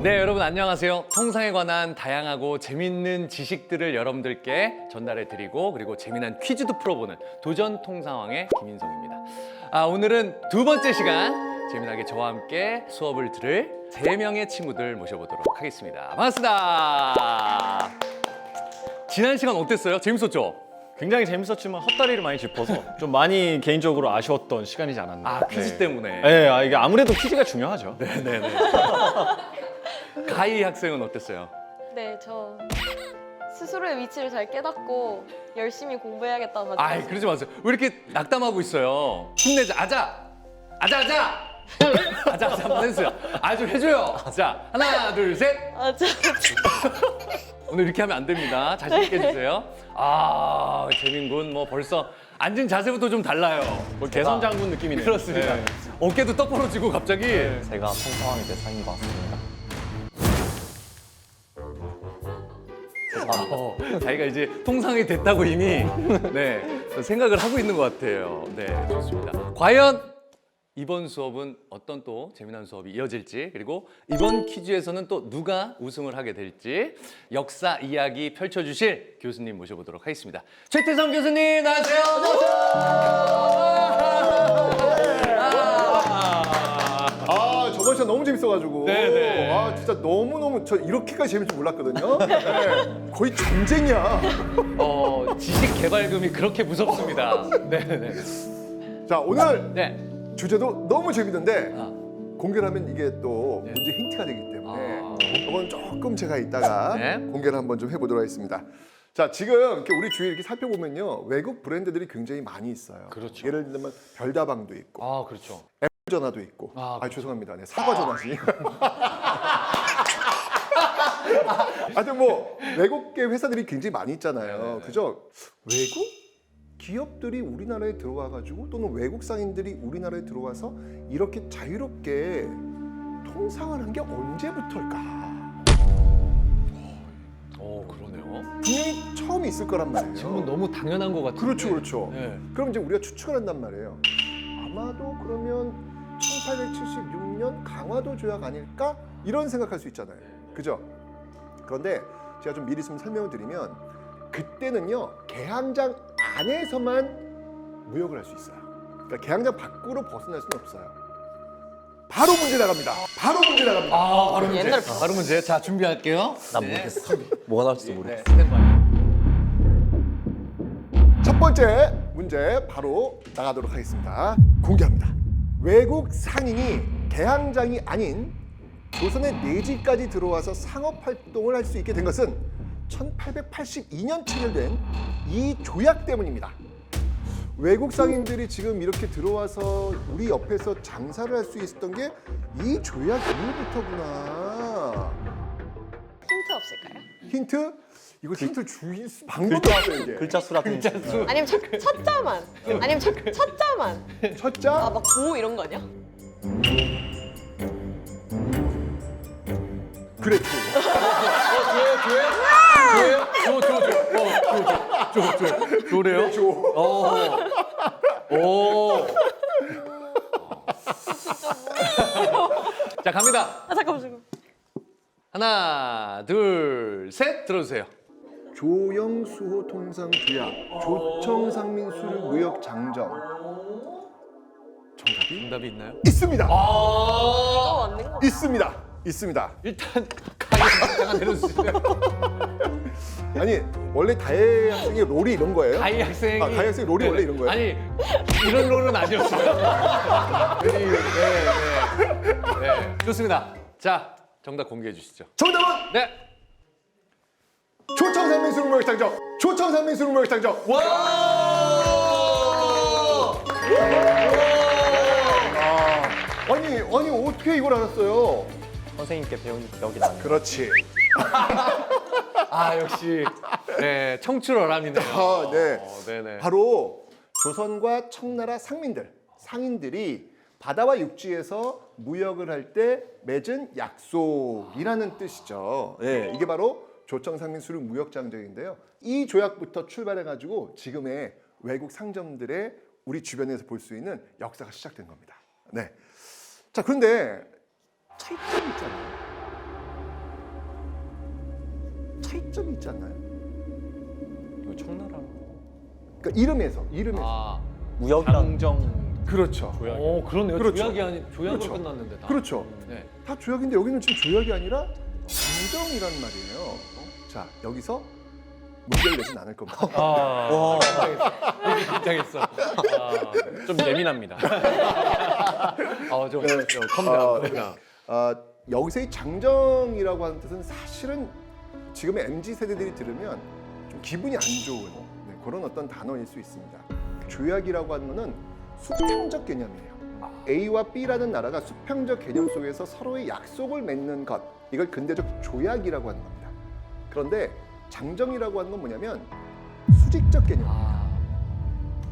네, 여러분 안녕하세요. 통상에 관한 다양하고 재밌는 지식들을 여러분들께 전달해 드리고 그리고 재미난 퀴즈도 풀어보는 도전 통상왕의 김인성입니다. 오늘은 두 번째 시간 재미나게 저와 함께 수업을 들을 3명의 친구들 모셔보도록 하겠습니다. 반갑습니다. 지난 시간 어땠어요? 재밌었죠? 굉장히 재밌었지만 헛다리를 많이 짚어서 좀 많이 개인적으로 아쉬웠던 시간이지 않았나. 퀴즈 때문에. 네, 이게 아무래도 퀴즈가 중요하죠. 네네네. 가희 학생은 어땠어요? 네, 저 스스로의 위치를 잘 깨닫고 열심히 공부해야겠다고 가지고 그러지 마세요. 왜 이렇게 낙담하고 있어요? 힘내자. 아자! 한번 해주세요. 좀 해줘요. 자, 하나, 둘, 셋. 오늘 이렇게 하면 안 됩니다. 자신 있게 해주세요. 재민군 뭐 벌써 앉은 자세부터 좀 달라요. 뭐 개선 장군 느낌이네요. 그렇습니다. 네. 어깨도 떡 벌어지고 갑자기. 제가 통상왕이 될 상인 것 같습니다. 자기가 이제 통상이 됐다고 이미 생각을 하고 있는 것 같아요. 네, 좋습니다. 과연 이번 수업은 어떤 또 재미난 수업이 이어질지, 그리고 이번 퀴즈에서는 또 누가 우승을 하게 될지 역사 이야기 펼쳐주실 교수님 모셔보도록 하겠습니다. 최태성 교수님 나와주세요. 저번 시간 너무 재밌어가지고 네네. 진짜 너무너무 저 이렇게까지 재밌을 줄 몰랐거든요. 네. 거의 전쟁이야. 지식 개발금이 그렇게 무섭습니다. 네네. 자, 오늘 네. 주제도 너무 재밌는데 공개를 하면 이게 또 네. 문제 힌트가 되기 때문에 이건 조금 제가 이따가 네. 공개를 한번 좀 해보도록 하겠습니다. 자, 지금 이렇게 우리 주위에 이렇게 살펴보면요, 외국 브랜드들이 굉장히 많이 있어요. 그렇죠. 예를 들면 별다방도 있고 그렇죠. 전화도 있고. 그렇죠. 죄송합니다. 네, 사과 전화지. 하여튼 뭐 외국계 회사들이 굉장히 많이 있잖아요. 네네네. 그죠? 외국 기업들이 우리나라에 들어와가지고 또는 외국 상인들이 우리나라에 들어와서 이렇게 자유롭게 통상을 한 게 언제부터일까? 그러네요. 분명히 처음이 있을 거란 말이에요. 지금은 너무 당연한 것 같은데. 그렇죠, 그렇죠. 네. 그럼 이제 우리가 추측을 한단 말이에요. 아마도 그러면 1876년 강화도 조약 아닐까? 이런 생각할 수 있잖아요. 그죠? 그런데 제가 좀 미리 좀 설명을 드리면 그때는요, 개항장 안에서만 무역을 할 수 있어요. 그러니까 개항장 밖으로 벗어날 수는 없어요. 바로 문제 나갑니다. 바로 문제 나갑니다. 바로 문제. 옛날 바로 문제. 자, 준비할게요. 난 모르겠어. 뭐가 나올지도 모르겠어. 스탠바이. 첫 번째 문제 바로 나가도록 하겠습니다. 공개합니다. 외국 상인이 개항장이 아닌 조선의 내지까지 들어와서 상업 활동을 할 수 있게 된 것은 1882년 체결된 이 조약 때문입니다. 외국 상인들이 지금 이렇게 들어와서 우리 옆에서 장사를 할 수 있었던 게 이 조약 이후부터구나. 힌트 없을까요? 힌트? 이거 힌트 주일 방법이 없어요, 이게. 글자 수 같은 거. 아니면 첫 자만 아니면 첫 자만 첫 자? 막 고 이런 거 아니야? 그래, 조래요? 자, 갑니다. 잠깐만. 하나, 둘, 셋. 들어주세요. 조영수호 통상조약, 조청상민수를 무역 장정. 정답이 정답이 있나요? 있습니다. 이거 맞는 거. 있습니다. 일단 가위 잠깐 내려주세요. 아니 원래 다혜 학생의 롤이 이런 거예요? 가희 학생이 다혜 학생 롤이 원래 이런 거예요? 아니, 이런 롤은 아니었어요. 네. 좋습니다. 자, 정답 공개해 주시죠. 정답은 네. 조청상민수를 무역 장정. 조청상민수를 무역 장정. 아니 어떻게 이걸 알았어요? 선생님께 배운 기억이 나네요. 그렇지. 역시 네, 청출어람이네요. 네. 네네. 바로 조선과 청나라 상인들이 바다와 육지에서 무역을 할 때 맺은 약속이라는 뜻이죠. 네, 이게 바로 조청상민수를 무역장정인데요. 이 조약부터 출발해가지고 지금의 외국 상점들의 우리 주변에서 볼 수 있는 역사가 시작된 겁니다. 네. 자, 그런데 차이점이 있잖아요. 차이점이 있지 않나요? 이거 청나라. 그러니까 이름에서 아, 무역이란 장정 그렇죠. 조약. 그렇네요. 그렇죠. 조약이 아니 조약으로 그렇죠. 끝났는데 다. 그렇죠. 네. 다 조약인데 여기는 지금 조약이 아니라 장정이란 말이에요. 자, 여기서 문제를 내진 않을 겁니다. 아, 되게 긴장했어. 좀 예민합니다. 좀 컴다운. 여기서 이 장정이라고 하는 뜻은 사실은 지금의 MZ 세대들이 들으면 좀 기분이 안 좋은 그런 어떤 단어일 수 있습니다. 조약이라고 하는 것은 수평적 개념이에요. A와 B라는 나라가 수평적 개념 속에서 서로의 약속을 맺는 것, 이걸 근대적 조약이라고 하는 겁니다. 그런데 장정이라고 하는 건 뭐냐면 수직적 개념이에요.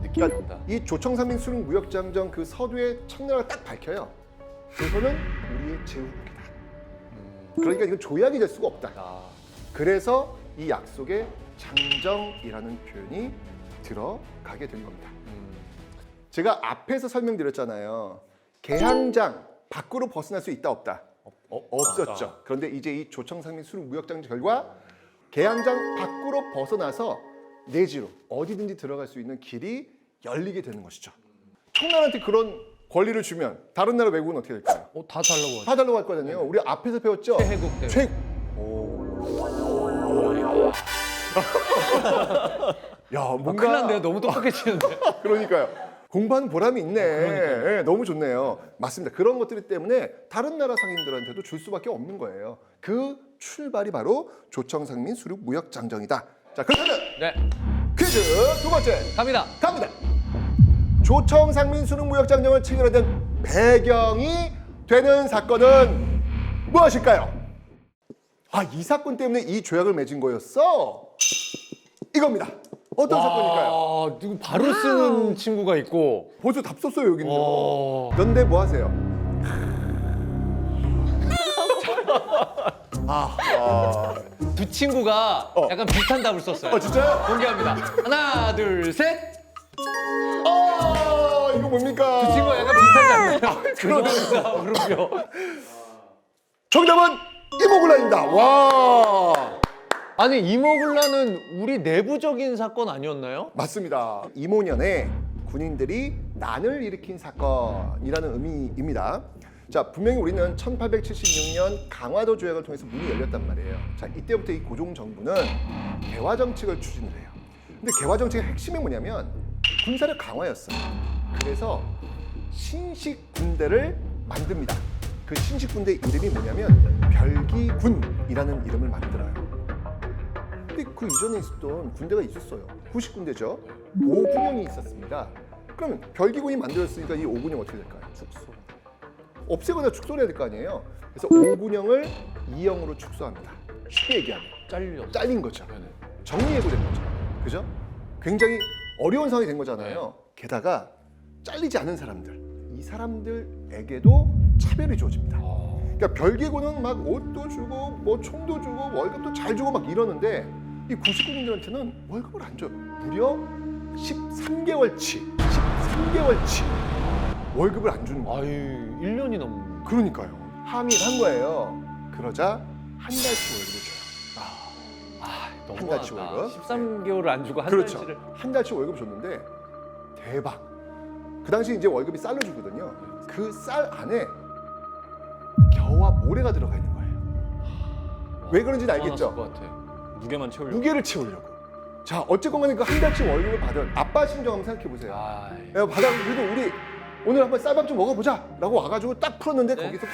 느낌이 그러니까 온다. 이 조청삼민 수릉 무역장정 그 서두에 청나라가 딱 밝혀요. 이거는 우리의 제후국이다. 그러니까 이건 조약이 될 수가 없다. 그래서 이 약속에 장정이라는 표현이 들어가게 된 겁니다. 제가 앞에서 설명드렸잖아요. 개항장 밖으로 벗어날 수 있다 없다? 없었죠. 그런데 이제 이 조청상민 수릉 무역장정 결과 개항장 밖으로 벗어나서 내지로 어디든지 들어갈 수 있는 길이 열리게 되는 것이죠. 청나라한테 그런 권리를 주면 다른 나라 외국은 어떻게 될까요? 다 달라고 하죠. 다 달라고 할 거거든요. 우리 앞에서 배웠죠? 최혜국 때문에. 야, 뭔가 큰일 났네요. 너무 똑똑해지는데. 그러니까요. 공부하는 보람이 있네. 예, 너무 좋네요. 맞습니다. 그런 것들 때문에 다른 나라 상인들한테도 줄 수밖에 없는 거예요. 그 출발이 바로 조청상민 수륙 무역장정이다. 자, 그러면 네. 퀴즈 두 번째 갑니다. 갑니다. 조청상민 수륙 무역장정을 체결하던 배경이 되는 사건은 무엇일까요? 이 사건 때문에 이 조약을 맺은 거였어? 이겁니다. 어떤 사건일까요? 누구 바로 쓰는 친구가 있고. 벌써 답 썼어요, 여기는요. 어. 연대 뭐 하세요? 두 친구가 약간 비슷한 답을 썼어요. 진짜요? 공개합니다. 하나, 둘, 셋. 이거 뭡니까? 두 친구가 약간 비슷하지 않나요? 그러면서 물음표. 정답은 이모굴란입니다. 와. 아니 이모굴란은 우리 내부적인 사건 아니었나요? 맞습니다. 이모년에 군인들이 난을 일으킨 사건이라는 의미입니다. 자, 분명히 우리는 1876년 강화도 조약을 통해서 문이 열렸단 말이에요. 자, 이때부터 이 고종 정부는 개화 정책을 추진을 해요. 근데 개화 정책의 핵심이 뭐냐면 군사력 강화였어요. 그래서 신식 군대를 만듭니다. 그 신식 군대 이름이 뭐냐면 별기군이라는 이름을 만들어요. 근데 그 이전에 있었던 군대가 있었어요. 구식군대죠. 5군형이 있었습니다. 그럼 별기군이 만들었으니까 이 5군형 어떻게 될까요? 축소. 없애거나 축소를 해야 될 거 아니에요. 그래서 5군형을 2형으로 축소합니다. 쉽게 얘기하면 잘린 거죠. 정리해고된 거죠. 그죠? 굉장히 어려운 상황이 된 거잖아요. 게다가 잘리지 않은 사람들, 이 사람들에게도 차별이 주어집니다. 그러니까 별개군은 막 옷도 주고 뭐 총도 주고 월급도 잘 주고 막 이러는데 이 구식군인들한테는 월급을 안 줘요. 무려 13개월치 월급을 안 주는 거예요. 1년이 넘는. 그러니까요. 항의를 한 거예요. 그러자 한 달치 월급을 줘요. 한 달치 월급. 13개월을 안 주고 한 그렇죠. 달치를. 한 달치 월급 줬는데 대박. 그 당시 이제 월급이 쌀로 주거든요. 그 쌀 안에 겨와 모래가 들어가 있는 거예요. 왜 그런지는 알겠죠? 것 같아. 무게만 채우려고. 무게를 채우려고. 자, 어쨌건 간에 그 한 달치 월급을 받은 아빠 심정 한번 생각해 보세요. 야, 그래도 우리 오늘 한번 쌀밥 좀 먹어보자 라고 와가지고 딱 풀었는데 네? 거기서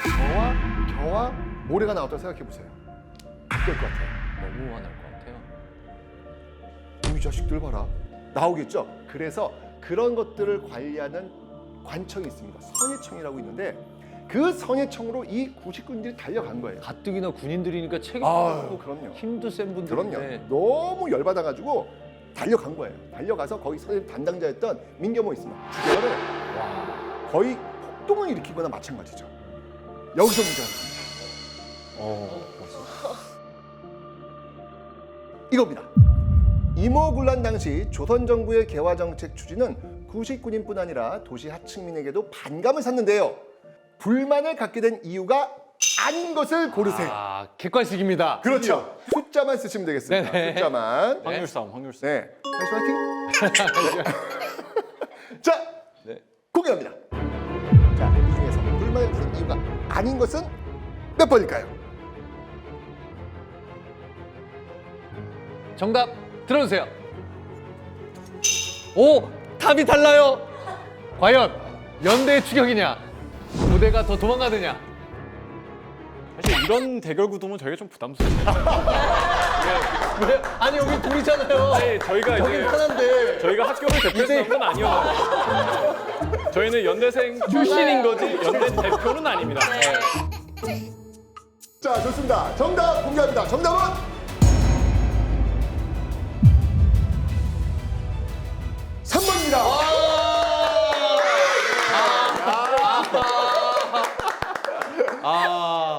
겨와 모래가 나왔다고 생각해 보세요. 어떨 것 같아요? 너무 화날 것 같아요. 이 자식들 봐라. 나오겠죠? 그래서 그런 것들을 관리하는 관청이 있습니다. 선예청이라고 있는데 그 선예청으로 이 구식군들이 달려간 거예요. 가뜩이나 군인들이니까 책임도 아유, 있고 그럼요. 힘도 센 그럼요. 분들인데. 너무 열받아가지고 달려간 거예요. 달려가서 거기 선임 담당자였던 민겸호 있습니다. 주변을 거의 폭동을 일으키거나 마찬가지죠. 여기서 문제가 나옵니다. 이겁니다. 이모군란 당시 조선 정부의 개화 정책 추진은 구식군인뿐 아니라 도시 하층민에게도 반감을 샀는데요. 불만을 갖게 된 이유가 아닌 것을 고르세요. 아, 객관식입니다. 그렇죠. 숫자만 쓰시면 되겠습니다. 네네. 숫자만. 확률 싸움, 확률 싸움. 네. 다시 화이팅. 자, 네. 공개합니다. 자, 이 중에서 불만을 부른 이유가 아닌 것은 몇 번일까요? 정답 들어주세요. 오, 답이 달라요. 과연 연대의 추격이냐, 부대가 더 도망가느냐? 사실 이런 대결 구도면 저희가 좀 부담스러워요. 왜? 아니 여기 둘이잖아요. 네, 저희가 이제 편한데. 저희가 학교를 대표했던 건 아니어요. 저희는 연대생 출신인 거지 연대 대표는 아닙니다. 자, 좋습니다. 정답 공개합니다. 정답은 3번입니다.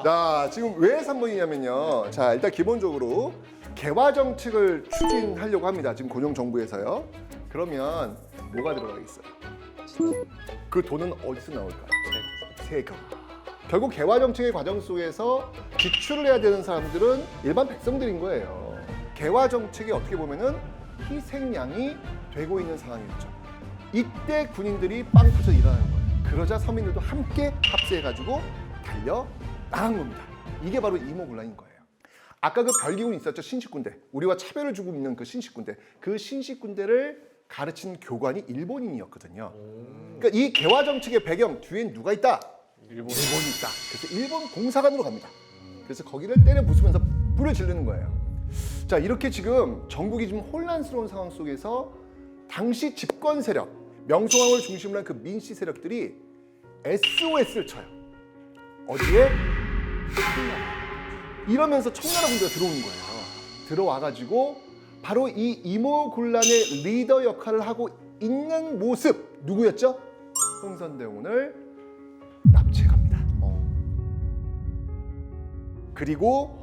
자, 지금 왜 3번이냐면요. 자, 일단 기본적으로 개화 정책을 추진하려고 합니다. 지금 고용 정부에서요. 그러면 뭐가 들어가겠어요? 그 돈은 어디서 나올까요? 세금. 결국 개화 정책의 과정 속에서 지출을 해야 되는 사람들은 일반 백성들인 거예요. 개화 정책이 어떻게 보면은 희생양이 되고 있는 상황이었죠. 이때 군인들이 빵 터져 일어나는 거예요. 그러자 서민들도 함께 합세해가지고 달려 나간 겁니다. 이게 바로 이모군란인 거예요. 아까 그 별기군 있었죠, 신식군대. 우리와 차별을 주고 있는 그 신식군대. 그 신식군대를 가르친 교관이 일본인이었거든요. 그러니까 이 개화 정책의 배경 뒤엔 누가 있다? 일본이 있다. 그래서 일본 공사관으로 갑니다. 그래서 거기를 때려 부수면서 불을 지르는 거예요. 자, 이렇게 지금 전국이 좀 혼란스러운 상황 속에서 당시 집권 세력, 명성황후를 중심으로 한 그 민씨 세력들이 SOS를 쳐요. 어디에? 청나라. 이러면서 청나라 군대가 들어오는 거예요. 들어와가지고 바로 이 이모군란의 리더 역할을 하고 있는 모습 누구였죠? 흥선대원을 납치해갑니다. 그리고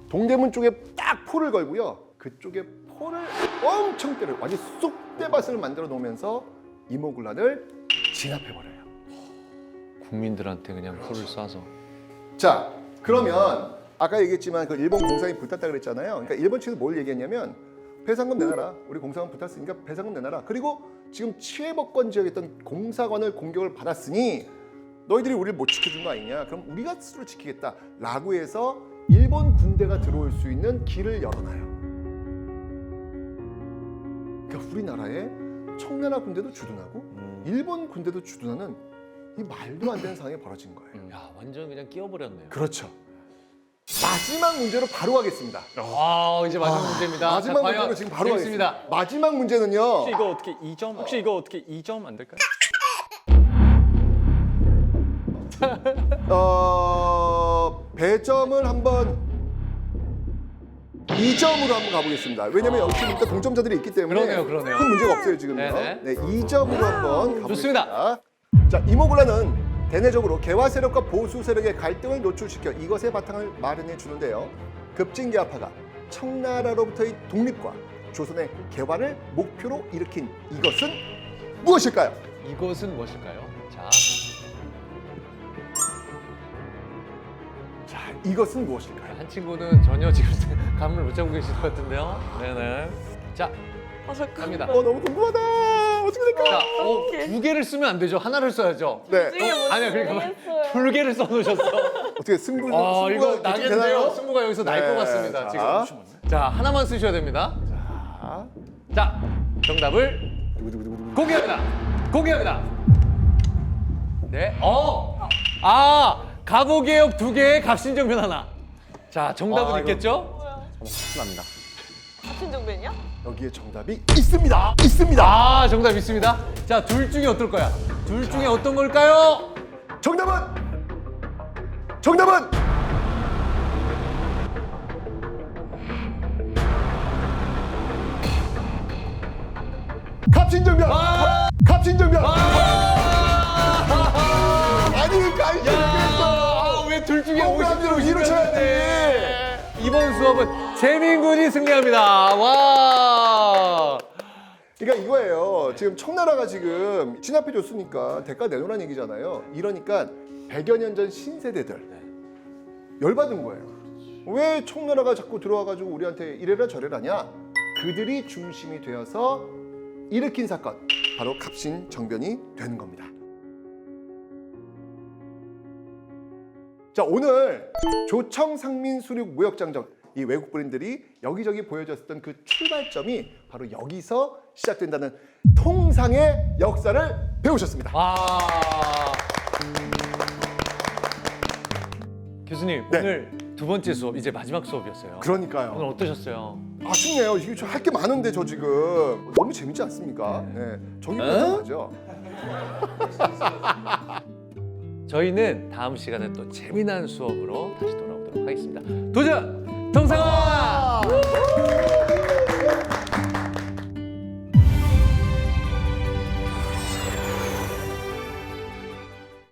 동대문 쪽에 딱 포를 걸고요. 그쪽에 포를 엄청 때려요. 완전 쑥대밭을 만들어 놓으면서 이모군란을 진압해버려요. 국민들한테 그냥 포를 쏴서. 자, 그러면 아까 얘기했지만 그 일본 공사관이 붙었다 그랬잖아요. 그러니까 일본 측에서 뭘 얘기했냐면 배상금 내놔라. 우리 공사관 붙었으니까 배상금 내놔라. 그리고 지금 치해법권 지역이었던 공사관을 공격을 받았으니 너희들이 우리를 못 지켜준 거 아니냐. 그럼 우리가 스스로 지키겠다. 라고 해서 일본 군대가 들어올 수 있는 길을 열어놔요. 그러니까 우리나라에 청나라 군대도 주둔하고 일본 군대도 주둔하는 이 말도 안 되는 상황이 벌어진 거예요. 야, 완전 그냥 끼워버렸네요. 그렇죠. 마지막 문제로 바로 가겠습니다. 아, 이제 마지막 문제입니다. 마지막 자, 문제로 과연 지금 바로 재밌습니다. 가겠습니다. 마지막 문제는요. 혹시 이거 어떻게 2점? 혹시 이거 어떻게 2점 안 될까요? 배점을 한번 2점으로 한번 가보겠습니다. 왜냐면 여기 지금 일단 동점자들이 있기 때문에 그러네요. 큰 문제가 없어요 지금요. 네네. 네, 2점으로 한번 가보겠습니다. 좋습니다. 자, 이모군란은 대내적으로 개화 세력과 보수 세력의 갈등을 노출시켜 이것의 바탕을 마련해 주는데요. 급진개화파가 청나라로부터의 독립과 조선의 개화를 목표로 일으킨 이것은 무엇일까요? 이것은 무엇일까요? 자, 이것은 무엇일까요? 한 친구는 전혀 지금 감을 못 잡고 계실 것 같은데요. 네네. 자, 아, 잠깐만. 갑니다. 너무 궁금하다. 어떻게 될까? 자, 두 개를 쓰면 안 되죠. 하나를 써야죠. 네. 아니야, 그러니까 모르겠어요. 두 개를 써놓으셨어. 어떻게 승부? 아, 이거 승부가 나겠는데요? 되나요? 승부가 여기서 날 것 네, 같습니다. 자. 지금. 자, 하나만 쓰셔야 됩니다. 자, 자, 정답을 공개합니다. 공개합니다. 네. 가보개혁 2개, 갑신정변 하나. 자, 정답은 아, 이거- 있겠죠? 확신합니다. 같은 정변이야? 여기에 정답이 있습니다. 있습니다. 아, 정답 있습니다. 자, 둘 중에 어떨 거야? 둘 중에 어떤 걸까요? 정답은 갑신정변. 갑신정변. 아니, 갑신정변. 왜 둘 중에 공감대로 50을 이루셔야지. 이번 수업은 재민군이 승리합니다. 와. 그러니까 이거예요. 지금 청나라가 지금 진압해 줬으니까 대가 내놓으라는 얘기잖아요. 이러니까 100여 년 전 신세대들 열받은 거예요. 왜 청나라가 자꾸 들어와가지고 우리한테 이래라 저래라냐? 그들이 중심이 되어서 일으킨 사건, 바로 갑신정변이 되는 겁니다. 자, 오늘 조청상민수륙 무역장정, 이 외국 브랜드들이 여기저기 보여줬던 그 출발점이 바로 여기서 시작된다는 통상의 역사를 배우셨습니다. 와. 교수님, 네. 오늘 두 번째 수업, 이제 마지막 수업이었어요. 오늘 그러니까요. 어떠셨어요? 아쉽네요. 이게 할 게 많은데 저 지금 너무 재밌지 않습니까? 네, 저기 마찬가지죠. 저희는 다음 시간에 또 재미난 수업으로 다시 돌아오도록 하겠습니다. 도전! 통상어!